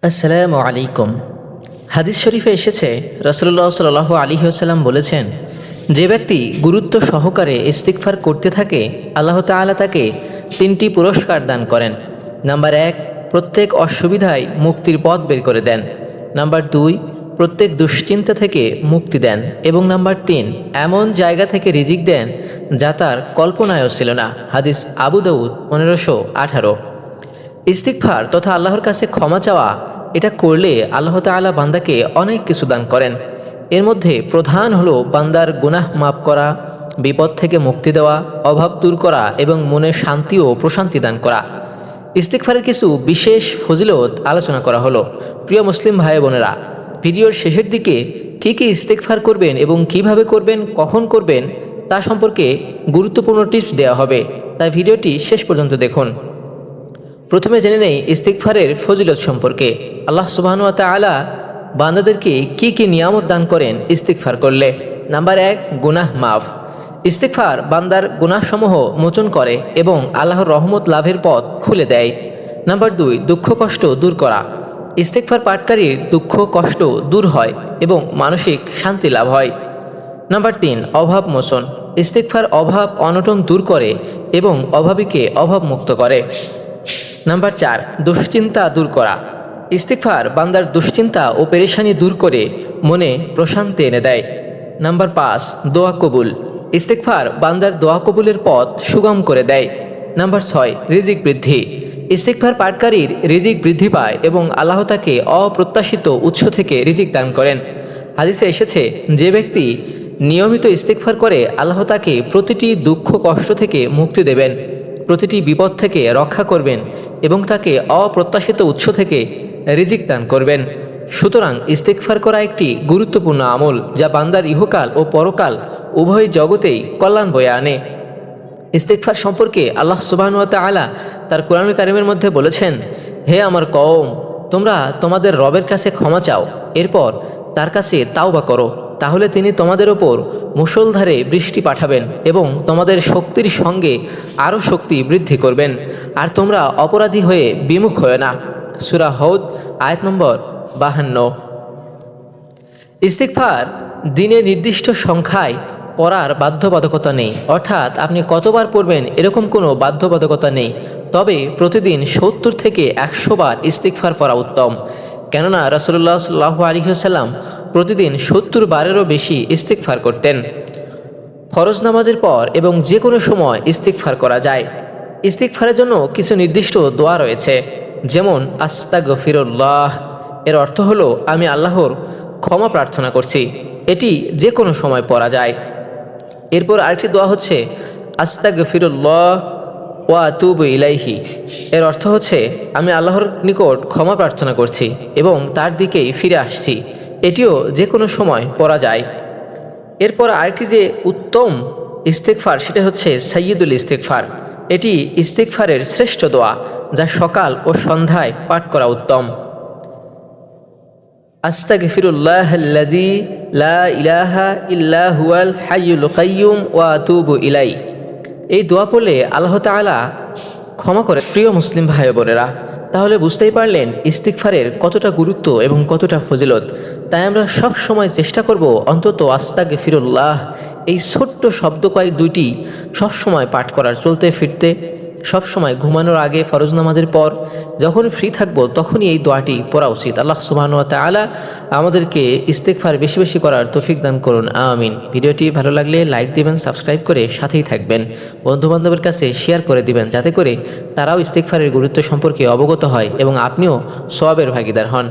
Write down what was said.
আসসালামু আলাইকুম। হাদিস শরীফে এসেছে, রাসূলুল্লাহ সাল্লাল্লাহু আলাইহি ওয়াসাল্লাম বলেছেন, যে ব্যক্তি গুরুত্ব সহকারে ইস্তিগফার করতে থাকে আল্লাহ তাআলা তাকে তিনটি পুরস্কার দান করেন। নাম্বার 1, প্রত্যেক অসুবিধায় মুক্তির পথ বের করে দেন। নাম্বার 2, প্রত্যেক দুশ্চিন্তা থেকে মুক্তি দেন। এবং নাম্বার 3, এমন জায়গা থেকে রিজিক দেন যা তার কল্পনায়ও ছিল না। হাদিস আবু দাউদ 1518। ইস্তিগফার তথা আল্লাহর কাছে ক্ষমা চাওয়া, এটা করলে আল্লাহ তাআলা বান্দাকে অনেক কিছু দান করেন। এর মধ্যে প্রধান হলো বান্দার গুনাহ মাফ করা, বিপদ থেকে মুক্তি দেওয়া, অভাব দূর করা এবং মনে শান্তি ও প্রশান্তি দান করা। ইস্তিগফারের কিছু বিশেষ ফজিলত আলোচনা করা হলো। প্রিয় মুসলিম ভাই বোনেরা, ভিডিওর শেষের দিকে কী কী ইস্তিগফার করবেন এবং কিভাবে করবেন, কখন করবেন তা সম্পর্কে গুরুত্বপূর্ণ টিপস দেওয়া হবে, তাই ভিডিওটি শেষ পর্যন্ত দেখুন। প্রথমে জেনে নেই ইস্তিগফারের ফজিলত সম্পর্কে। আল্লাহ সুবহানাহু ওয়া তাআলা বান্দাদেরকে কি কি নিয়ামত দান করেন ইস্তিগফার করলে। নাম্বার 1, গুনাহ মাফ। ইস্তিগফার বান্দার গুনাহসমূহ মোচন করে এবং আল্লাহর রহমত লাভের পথ খুলে দেয়। নাম্বার 2, দুঃখ কষ্ট দূর করা। ইস্তিগফার পাঠকারীর দুঃখ কষ্ট দূর হয় এবং মানসিক শান্তি লাভ হয়। নাম্বার 3, অভাব মোচন। ইস্তিগফার অভাব অনটন দূর করে এবং অভাবীকে অভাব মুক্ত করে। নাম্বার 4, দুশ্চিন্তা দূর করা। ইস্তিগফার বান্দার দুশ্চিন্তা ও পেরেশানি দূর করে মনে প্রশান্তি এনে দেয়। নাম্বার 5, দোয়া কবুল। ইস্তিগফার বান্দার দোয়া কবুলের পথ সুগম করে দেয়। নাম্বার 6, রিজিক বৃদ্ধি। ইস্তিগফার পাঠকারীর রিজিক বৃদ্ধি পায় এবং আল্লাহ তাকে অপ্রত্যাশিত উৎস থেকে রিজিক দান করেন। হাদিসে এসেছে, যে ব্যক্তি নিয়মিত ইস্তিগফার করে আল্লাহ তাকে প্রতিটি দুঃখ কষ্ট থেকে মুক্তি দেবেন, প্রতিটি বিপদ থেকে রক্ষা করবেন এবং তাকে অপ্রত্যাশিত উৎস থেকে রিজিক দান করবেন। সুতরাং ইস্তিগফার করা একটি গুরুত্বপূর্ণ আমল, যা বান্দার ইহকাল ও পরকাল উভয় জগতেই কল্যাণ বয়ে আনে। ইস্তিগফার সম্পর্কে আল্লাহ সুবহানাহু ওয়া তাআলা তার কোরআনুল কারীমের মধ্যে বলেছেন, হে আমার কওম, তোমরা তোমাদের রবের কাছে ক্ষমা চাও, এরপর তার কাছে তাওবা করো, তাহলে তিনি তোমাদের ওপর মুষলধারে বৃষ্টি পাঠাবেন এবং তোমাদের শক্তির সঙ্গে আরও শক্তি বৃদ্ধি করবেন, আর তোমরা অপরাধী হয়ে বিমুখ হয় না। সূরা হুদ আয়াত নম্বর 52। ইস্তিগফার দিনে নির্দিষ্ট সংখ্যায় পড়ার বাধ্যবাধকতা নেই, অর্থাৎ আপনি কতবার পড়বেন এরকম কোনো বাধ্যবাধকতা নেই। তবে প্রতিদিন 70 থেকে 100 বার ইস্তিগফার পড়া উত্তম, কেননা রাসূলুল্লাহ সাল্লাল্লাহু আলাইহি ওয়াসাল্লাম প্রতিদিন 70 বারেরও বেশি ইস্তিগফার করতেন। ফরজ নামাজের পর এবং যে কোনো সময় ইস্তিগফার করা যায়। ইস্তিগফারের জন্য কিছু নির্দিষ্ট দোয়া রয়েছে, যেমন আস্তাগফিরুল্লাহ। এর অর্থ হলো আমি আল্লাহর ক্ষমা প্রার্থনা করছি। এটি যে কোনো সময় পড়া যায়। এরপর আরেকটি দোয়া হচ্ছে আস্তাগফিরুল্লাহ ওয়া আতুবু ইলাইহি। এর অর্থ হচ্ছে আমি আল্লাহর নিকট ক্ষমা প্রার্থনা করছি এবং তার দিকেই ফিরে আসছি। এটিও যে কোনো সময় পড়া যায়। এরপর আরেকটি যে উত্তম ইস্তিগফার, সেটা হচ্ছে সাইয়্যিদুল ইস্তিগফার। এটি ইস্তিগফারের শ্রেষ্ঠ দোয়া, যা সকাল ও সন্ধ্যায় পাঠ করা উত্তম। আস্তাগফিরুল্লাহাল্লাযী লা ইলাহা ইল্লা হুয়াল হাইয়ুল কাইয়্যুম ওয়া আতুবু ইলাই। এই দোয়া পড়লে আল্লাহ তাআলা ক্ষমা করে। প্রিয় মুসলিম ভাই বোনেরা, তাহলে বুঝতেই পারলেন ইস্তিগফারের কতটা গুরুত্ব এবং কতটা ফজিলত। তাই আমরা সব সময় চেষ্টা করব অন্তত আস্তাগফিরুল্লাহ এই ছোট্ট শব্দ কয়েক দুইটি সবসময় পাঠ করার, চলতে ফিরতে, সবসময় ঘুমানোর আগে, ফরজ নামাজের পর, যখন ফ্রি থাকবো তখনই এই দোয়াটি পড়া উচিত। আল্লাহ সুবহানাহু ওয়া তাআলা আমাদেরকে ইস্তিগফার বেশি বেশি করার তৌফিক দান করুন, আমিন। ভিডিওটি ভালো লাগলে লাইক দিবেন, সাবস্ক্রাইব করে সাথেই থাকবেন, বন্ধুবান্ধবের কাছে শেয়ার করে দিবেন, যাতে করে তারাও ইস্তিগফারের গুরুত্ব সম্পর্কে অবগত হয় এবং আপনিও সওয়াবের ভাগীদার হন।